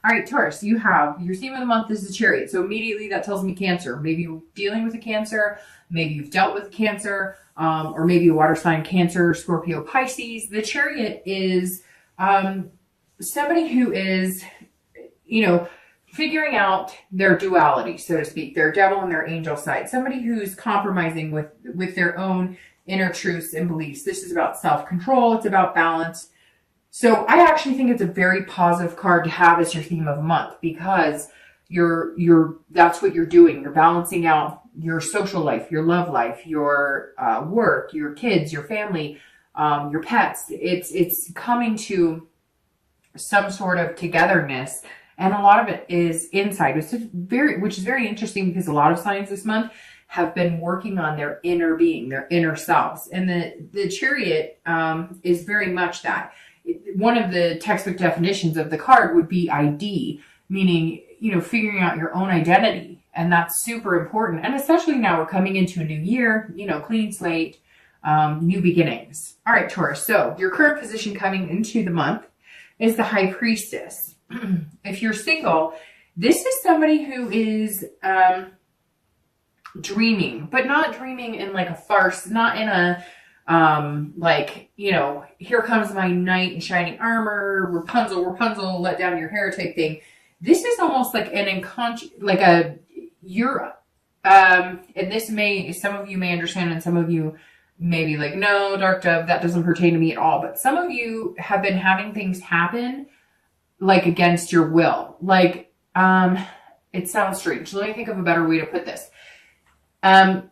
All right, Taurus, you have your theme of the month is the Chariot. So immediately that tells me Cancer. Maybe you're dealing with a Cancer. Maybe you've dealt with Cancer, or maybe a water sign, Cancer, Scorpio, Pisces. The Chariot is somebody who is, figuring out their duality, so to speak, their devil and their angel side. Somebody who's compromising with their own inner truths and beliefs. This is about self-control. It's about balance. So I actually think it's a very positive card to have as your theme of the month, because that's what you're doing. You're balancing out your social life, your love life, your work, your kids, your family, your pets. It's coming to some sort of togetherness, and a lot of it is inside, which is very interesting, because a lot of signs this month have been working on their inner being, their inner selves, and the Chariot is very much that. One of the textbook definitions of the card would be ID, meaning, figuring out your own identity. And that's super important. And especially now we're coming into a new year, clean slate, new beginnings. All right, Taurus. So your current position coming into the month is the High Priestess. If you're single, this is somebody who is dreaming, but not dreaming in like a farce, not in a here comes my knight in shining armor, Rapunzel, let down your hair type thing. This is almost like an unconscious, and some of you may understand, and some of you may be like, no, Dark Dove, that doesn't pertain to me at all. But some of you have been having things happen like against your will. It sounds strange. Let me think of a better way to put this. Have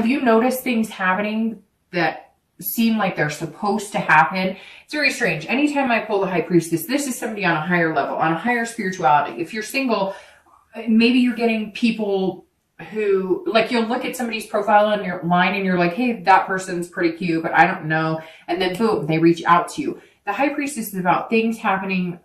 you noticed things happening that seem like they're supposed to happen? It's very strange. Anytime I pull the High Priestess, this is somebody on a higher level, on a higher spirituality. If you're single, maybe you're getting people who, you'll look at somebody's profile on your line and you're like, hey, that person's pretty cute, but I don't know. And then boom, they reach out to you. The High Priestess is about things happening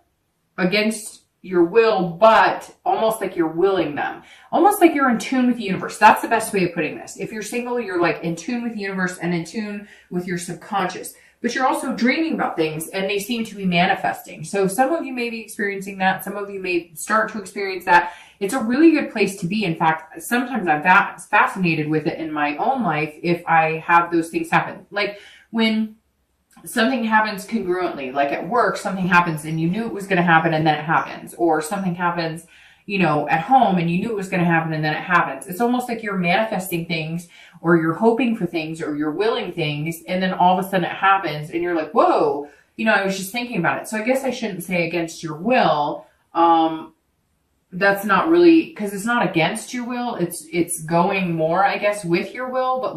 against your will, but almost like you're willing them. Almost like you're in tune with the universe. That's the best way of putting this. If you're single, you're in tune with the universe and in tune with your subconscious. But you're also dreaming about things, and they seem to be manifesting. So some of you may be experiencing that. Some of you may start to experience that. It's a really good place to be. In fact, sometimes I'm fascinated with it in my own life if I have those things happen. Like when something happens congruently, like at work, something happens and you knew it was going to happen and then it happens. Or something happens, at home and you knew it was going to happen and then it happens. It's almost like you're manifesting things, or you're hoping for things, or you're willing things, and then all of a sudden it happens and you're like, whoa, I was just thinking about it. So I guess I shouldn't say against your will. That's not really, because it's not against your will. It's going more, I guess, with your will, but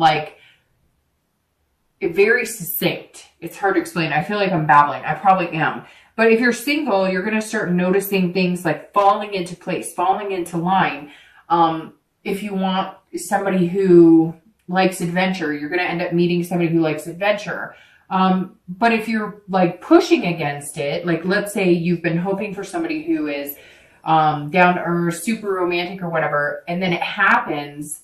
very succinct. It's hard to explain. I feel like I'm babbling. I probably am. But if you're single, you're going to start noticing things like falling into place, falling into line. If you want somebody who likes adventure, you're going to end up meeting somebody who likes adventure. But if you're pushing against it, let's say you've been hoping for somebody who is down to earth, super romantic or whatever, and then it happens,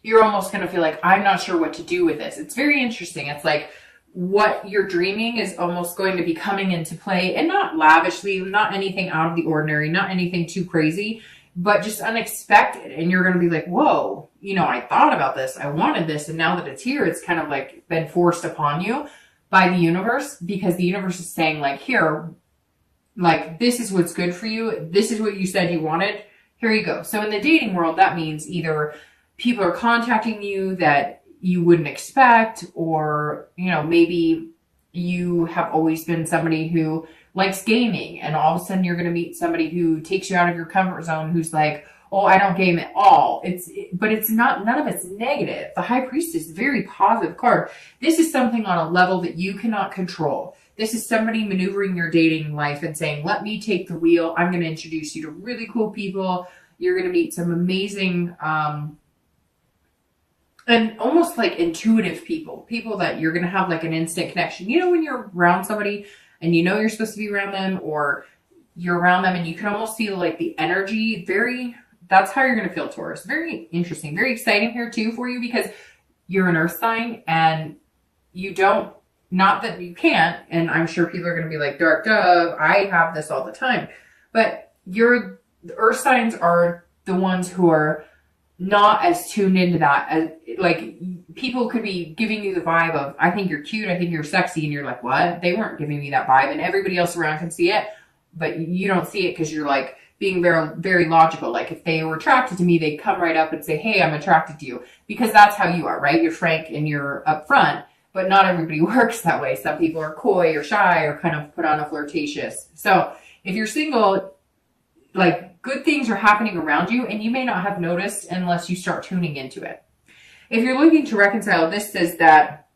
you're almost going to feel like, I'm not sure what to do with this. It's very interesting. It's like what you're dreaming is almost going to be coming into play, and not lavishly, not anything out of the ordinary, not anything too crazy, but just unexpected. And you're going to be like, whoa, I thought about this. I wanted this. And now that it's here, it's kind of been forced upon you by the universe, because the universe is saying here, this is what's good for you. This is what you said you wanted. Here you go. So in the dating world, that means either people are contacting you that you wouldn't expect, or, maybe you have always been somebody who likes gaming, and all of a sudden you're going to meet somebody who takes you out of your comfort zone, who's like, oh, I don't game at all. But it's not, none of it's negative. The High Priestess is a very positive card. This is something on a level that you cannot control. This is somebody maneuvering your dating life and saying, let me take the wheel. I'm going to introduce you to really cool people. You're going to meet some amazing, and almost intuitive people that you're going to have an instant connection. When you're around somebody and you're supposed to be around them, or you're around them and you can almost feel the energy, that's how you're going to feel, Taurus. Very interesting, very exciting here too for you, because you're an earth sign and you don't not that you can't, and I'm sure people are going to be like, Dark Dove, I have this all the time. But the earth signs are the ones who are not as tuned into that. As like, people could be giving you the vibe of, I think you're cute, I think you're sexy, and you're like, what? They weren't giving me that vibe, and everybody else around can see it, but you don't see it because you're like being very, very logical. Like, if they were attracted to me, they'd come right up and say, hey, I'm attracted to you, because that's how you are, right? You're frank and you're upfront. But not everybody works that way. Some people are coy or shy or kind of put on a flirtatious. So if you're single, like, good things are happening around you, and you may not have noticed unless you start tuning into it. If you're looking to reconcile, this says that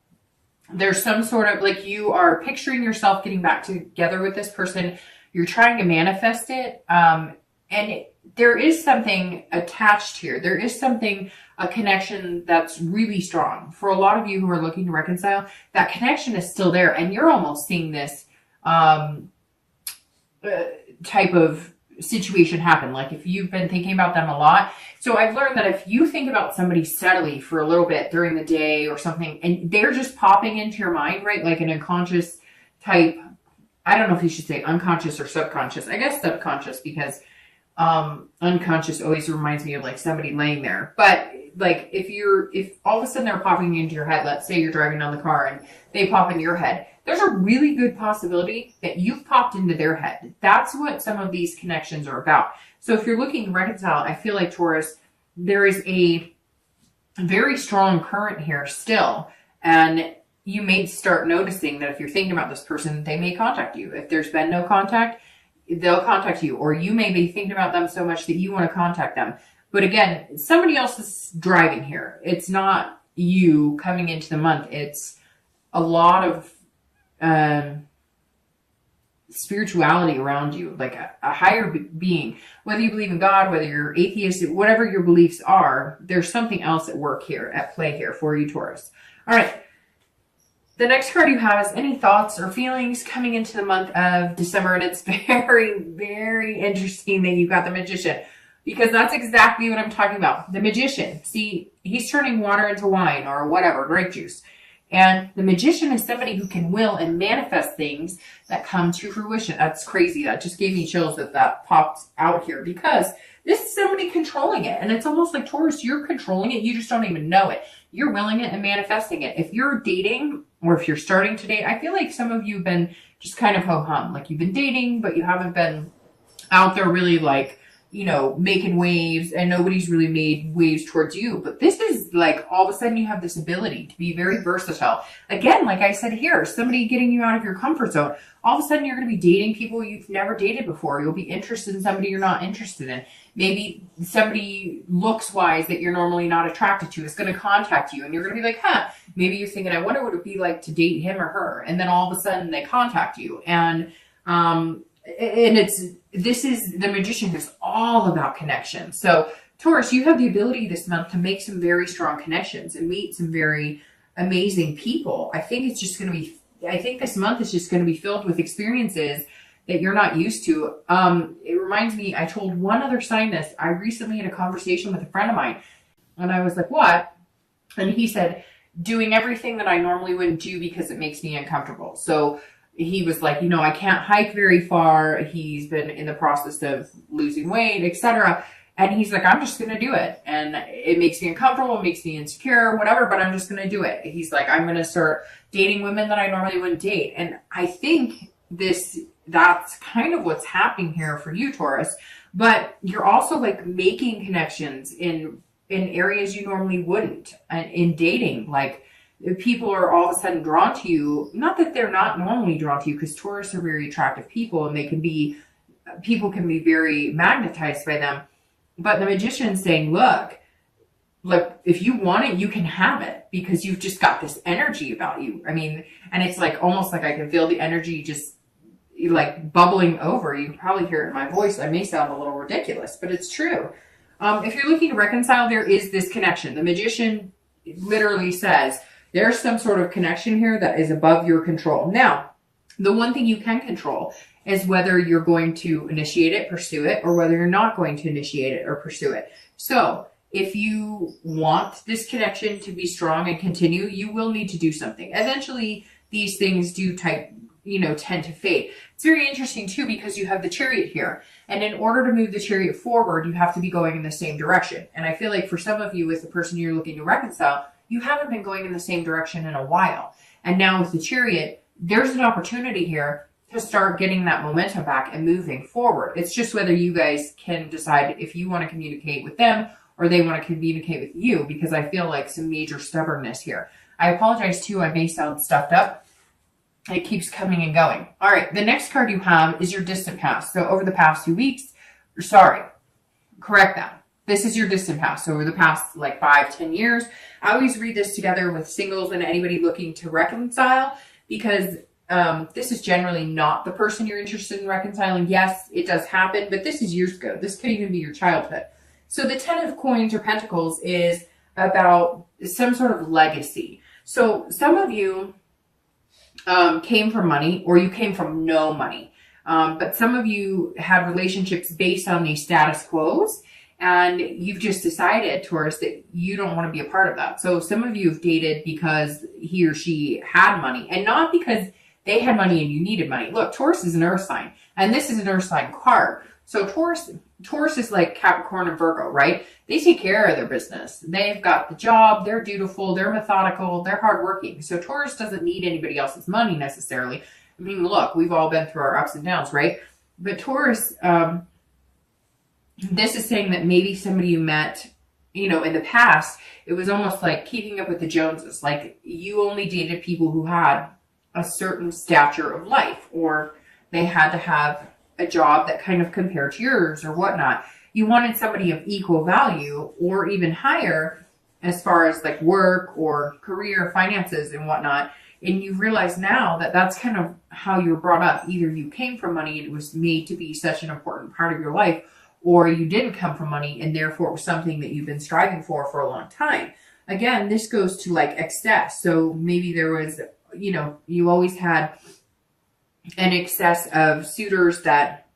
there's some sort of, like, you are picturing yourself getting back together with this person. You're trying to manifest it. There is something attached here. There is something, a connection that's really strong. For a lot of you who are looking to reconcile, that connection is still there. And you're almost seeing this type of situation happen. Like, if you've been thinking about them a lot. So I've learned that if you think about somebody steadily for a little bit during the day or something, and they're just popping into your mind, right? Like an unconscious type, I don't know if you should say unconscious or subconscious. I guess subconscious, because unconscious always reminds me of like somebody laying there. But like, if all of a sudden they're popping into your head, let's say you're driving down the car and they pop into your head, there's a really good possibility that you've popped into their head. That's what some of these connections are about. So if you're looking to reconcile, I feel like, Taurus, there is a very strong current here still. And you may start noticing that if you're thinking about this person, they may contact you. If there's been no contact, they'll contact you. Or you may be thinking about them so much that you want to contact them. But again, somebody else is driving here. It's not you coming into the month. It's a lot of spirituality around you, like a higher being. Whether you believe in God, whether you're atheist, whatever your beliefs are, there's something else at work here, at play here for you, Taurus. All right. The next card you have is any thoughts or feelings coming into the month of December. And it's very, very interesting that you got the Magician, because that's exactly what I'm talking about. The Magician. See, he's turning water into wine or whatever, grape juice. And the Magician is somebody who can will and manifest things that come to fruition. That's crazy. That just gave me chills that popped out here, because this is somebody controlling it. And it's almost like, Taurus, you're controlling it. You just don't even know it. You're willing it and manifesting it. If you're dating, or if you're starting to date, I feel like some of you have been just kind of ho-hum. Like, you've been dating, but you haven't been out there really, like, you know, making waves, and nobody's really made waves towards you. But this is like, all of a sudden you have this ability to be very versatile. Again, like I said here, somebody getting you out of your comfort zone. All of a sudden you're going to be dating people you've never dated before. You'll be interested in somebody you're not interested in. Maybe somebody looks-wise that you're normally not attracted to is going to contact you, and you're going to be like, huh, maybe you're thinking, I wonder what it would be like to date him or her. And then all of a sudden they contact you. And this is the Magician, who's all about connection. So Taurus, you have the ability this month to make some very strong connections and meet some very amazing people. I think it's just going to be, I think this month is just going to be filled with experiences that you're not used to. It reminds me, I told one other sign this. I recently had a conversation with a friend of mine, and I was like, what? And he said, doing everything that I normally wouldn't do because it makes me uncomfortable. So he was like, you know, I can't hike very far. He's been in the process of losing weight, etc. And he's like, I'm just going to do it. And it makes me uncomfortable, it makes me insecure, whatever, but I'm just going to do it. He's like, I'm going to start dating women that I normally wouldn't date. And I think that's kind of what's happening here for you, Taurus. But you're also like making connections in areas you normally wouldn't. And in dating, like, people are all of a sudden drawn to you. Not that they're not normally drawn to you, because Taurus are very attractive people, and people can be very magnetized by them. But the Magician's saying, look, if you want it, you can have it, because you've just got this energy about you. I mean, and it's like, almost like I can feel the energy just like bubbling over. You can probably hear it in my voice. I may sound a little ridiculous, but it's true. If you're looking to reconcile, there is this connection. The Magician literally says, there's some sort of connection here that is above your control. Now, the one thing you can control is whether you're going to initiate it, pursue it, or whether you're not going to initiate it or pursue it. So if you want this connection to be strong and continue, you will need to do something. Eventually, these things do tend to fade. It's very interesting too, because you have the Chariot here. And in order to move the Chariot forward, you have to be going in the same direction. And I feel like for some of you, with the person you're looking to reconcile, you haven't been going in the same direction in a while. And now with the Chariot, there's an opportunity here to start getting that momentum back and moving forward. It's just whether you guys can decide if you want to communicate with them or they want to communicate with you, because I feel like some major stubbornness here. I apologize too, I may sound stuffed up. It keeps coming and going. All right, the next card you have is your distant past. So over the past few weeks, correct that. This is your distant past. So over the past like 5-10 years, I always read this together with singles and anybody looking to reconcile, because this is generally not the person you're interested in reconciling. Yes, it does happen, but this is years ago. This could even be your childhood. So the 10 of Coins or Pentacles is about some sort of legacy. So some of you came from money, or you came from no money. But some of you had relationships based on these status quos, and you've just decided, Taurus, that you don't want to be a part of that. So some of you have dated because he or she had money, and not because they had money and you needed money. Look, Taurus is an earth sign, and this is an earth sign card. So Taurus is like Capricorn and Virgo, right? They take care of their business. They've got the job. They're dutiful. They're methodical. They're hardworking. So Taurus doesn't need anybody else's money necessarily. I mean, look, we've all been through our ups and downs, right? But Taurus, this is saying that maybe somebody you met, in the past, it was almost like keeping up with the Joneses. Like you only dated people who had a certain stature of life, or they had to have a job that kind of compared to yours or whatnot. You wanted somebody of equal value or even higher as far as like work or career, finances and whatnot. And you realize now that that's kind of how you were brought up. Either you came from money and it was made to be such an important part of your life, or you didn't come from money and therefore it was something that you've been striving for a long time. Again, this goes to like excess. So maybe there was, you always had an excess of suitors that,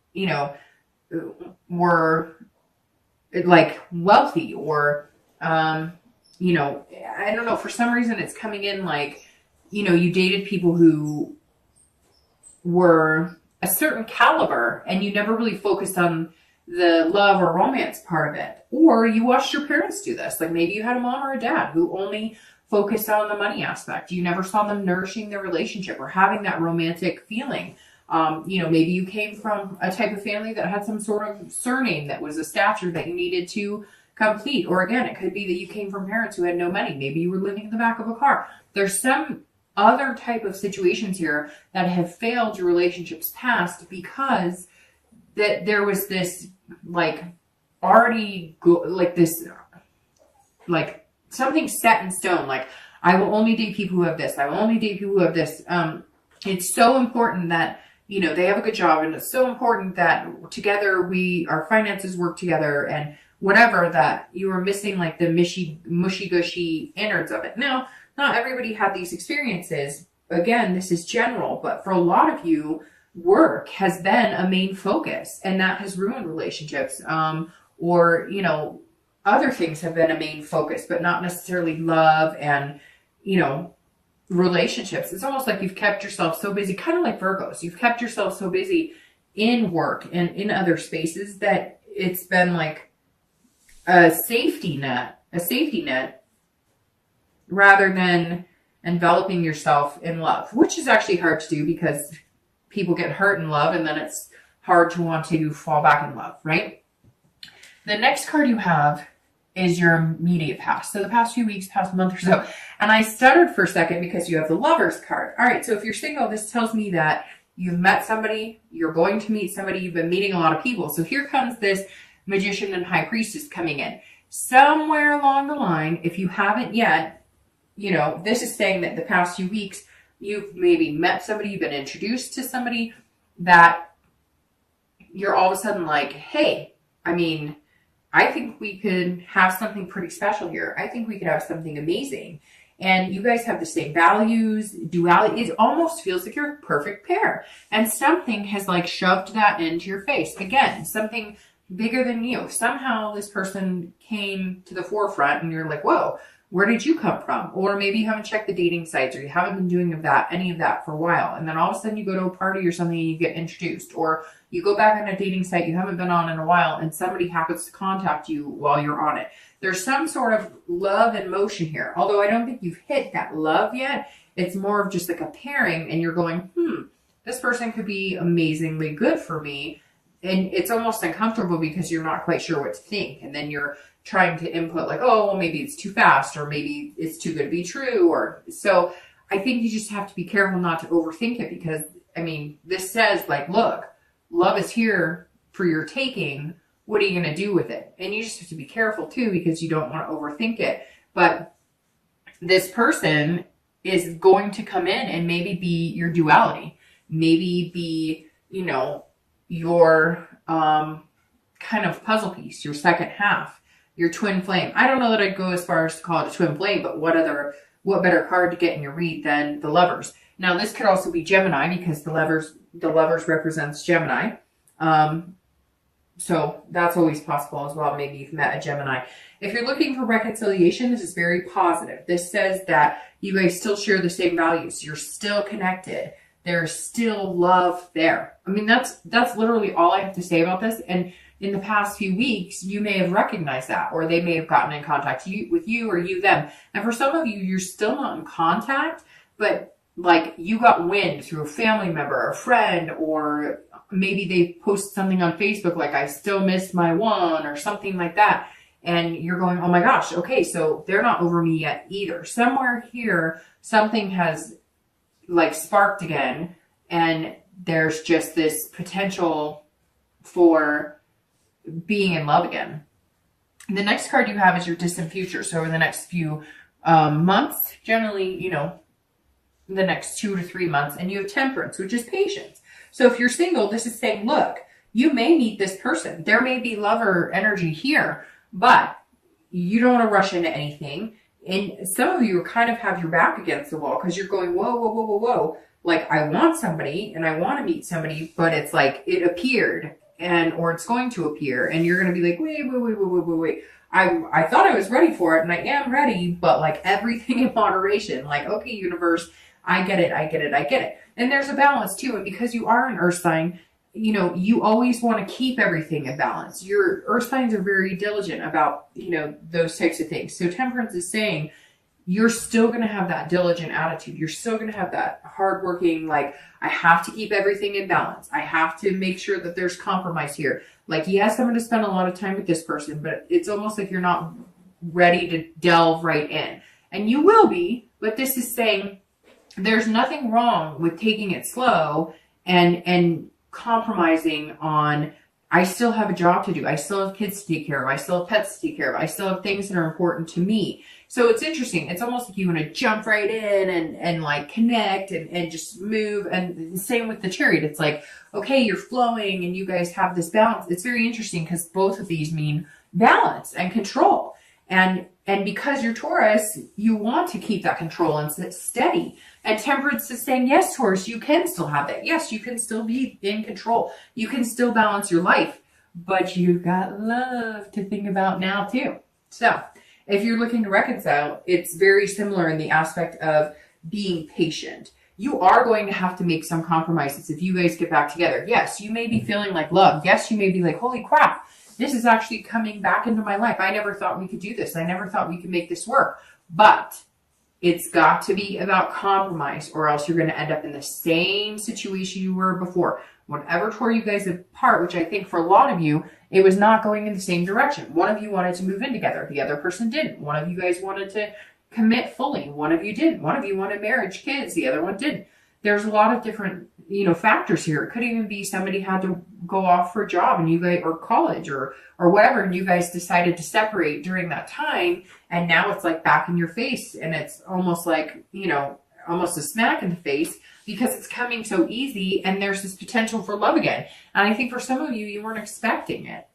were like wealthy, or, I don't know, for some reason it's coming in like, you dated people who were a certain caliber and you never really focused on the love or romance part of it. Or you watched your parents do this. Like maybe you had a mom or a dad who only focused on the money aspect. You never saw them nourishing their relationship or having that romantic feeling. Maybe you came from a type of family that had some sort of surname that was a stature that you needed to complete. Or again, it could be that you came from parents who had no money. Maybe you were living in the back of a car. There's some other type of situations here that have failed your relationships past because that there was this like something set in stone. Like I will only date people who have this. I will only date people who have this. It's so important that, they have a good job, and it's so important that together our finances work together and whatever, that you were missing like the mushy gushy innards of it. Now, not everybody had these experiences. Again, this is general, but for a lot of you, work has been a main focus, and that has ruined relationships. Or, other things have been a main focus, but not necessarily love and, relationships. It's almost like you've kept yourself so busy, kind of like Virgos. You've kept yourself so busy in work and in other spaces that it's been like a safety net rather than enveloping yourself in love, which is actually hard to do because people get hurt in love and then it's hard to want to fall back in love, right? The next card you have is your immediate past. So the past few weeks, past month or so. And I stuttered for a second because you have the Lovers card. All right, so if you're single, this tells me that you've met somebody, you're going to meet somebody, you've been meeting a lot of people. So here comes this Magician and High Priestess coming in. Somewhere along the line, if you haven't yet, this is saying that the past few weeks, you've maybe met somebody, you've been introduced to somebody that you're all of a sudden like, hey, I think we could have something pretty special here. I think we could have something amazing. And you guys have the same values, duality. It almost feels like you're a perfect pair. And something has like shoved that into your face. Again, something bigger than you. Somehow this person came to the forefront and you're like, whoa, where did you come from? Or maybe you haven't checked the dating sites, or you haven't been doing any of that for a while. And then all of a sudden you go to a party or something and you get introduced, or you go back on a dating site you haven't been on in a while and somebody happens to contact you while you're on it. There's some sort of love in motion here. Although I don't think you've hit that love yet. It's more of just like a pairing, and you're going, this person could be amazingly good for me. And it's almost uncomfortable because you're not quite sure what to think. And then you're trying to input like, oh, well, maybe it's too fast, or maybe it's too good to be true. Or so I think you just have to be careful not to overthink it, because I mean, this says like, look, love is here for your taking. What are you going to do with it? And you just have to be careful too, because you don't want to overthink it. But this person is going to come in and maybe be your duality, maybe be, you know, your kind of puzzle piece, your second half, your twin flame. I don't know that I'd go as far as to call it a twin flame, but what better card to get in your read than the Lovers? Now, this could also be Gemini, because the Lovers represents Gemini. So that's always possible as well. Maybe you've met a Gemini. If you're looking for reconciliation, this is very positive. This says that you guys still share the same values. You're still connected. There's still love there. I mean, that's literally all I have to say about this. And in the past few weeks, you may have recognized that, or they may have gotten in contact with you, or you them. And for some of you, you're still not in contact, but like you got wind through a family member, a friend, or maybe they post something on Facebook like, I still miss my one, or something like that. And you're going, oh my gosh, okay, so they're not over me yet either. Somewhere here, something has like sparked again, and there's just this potential for being in love again. The next card you have is your distant future. So over the next few months, generally, you know, the next 2 to 3 months, and you have Temperance, which is patience. So if you're single, this is saying, look, you may meet this person. There may be lover energy here, but you don't want to rush into anything. And some of you kind of have your back against the wall, because you're going, whoa, whoa, whoa, whoa, whoa. Like, I want somebody and I want to meet somebody, but it's like it appeared, or it's going to appear, and you're going to be like, wait. I thought I was ready for it, and I am ready, but like everything in moderation. Like, okay, universe, I get it. And there's a balance too. And because you are an earth sign, you know, you always want to keep everything in balance. Your earth signs are very diligent about, you know, those types of things. So Temperance is saying you're still going to have that diligent attitude. You're still going to have that hardworking, like, I have to keep everything in balance. I have to make sure that there's compromise here. Like, yes, I'm going to spend a lot of time with this person, but it's almost like you're not ready to delve right in. And you will be, but this is saying there's nothing wrong with taking it slow and compromising on, I still have a job to do. I still have kids to take care of. I still have pets to take care of. I still have things that are important to me. So it's interesting. It's almost like you want to jump right in and like connect and just move. And same with the Chariot. It's like, okay, you're flowing and you guys have this balance. It's very interesting because both of these mean balance and control. And because you're Taurus, you want to keep that control and steady. And Temperance is saying, yes, Taurus, you can still have that. Yes, you can still be in control. You can still balance your life, but you've got love to think about now too. So if you're looking to reconcile, it's very similar in the aspect of being patient. You are going to have to make some compromises if you guys get back together. Yes, you may be feeling like love. Yes, you may be like, holy crap, this is actually coming back into my life. I never thought we could do this. I never thought we could make this work. But it's got to be about compromise, or else you're going to end up in the same situation you were before. Whenever tore you guys apart, which I think for a lot of you, it was not going in the same direction. One of you wanted to move in together. The other person didn't. One of you guys wanted to commit fully. One of you didn't. One of you wanted marriage, kids. The other one didn't. There's a lot of different, factors here. It could even be somebody had to go off for a job and you guys, or college or whatever, and you guys decided to separate during that time. And now it's like back in your face, and it's almost like, almost a smack in the face because it's coming so easy, and there's this potential for love again. And I think for some of you, you weren't expecting it.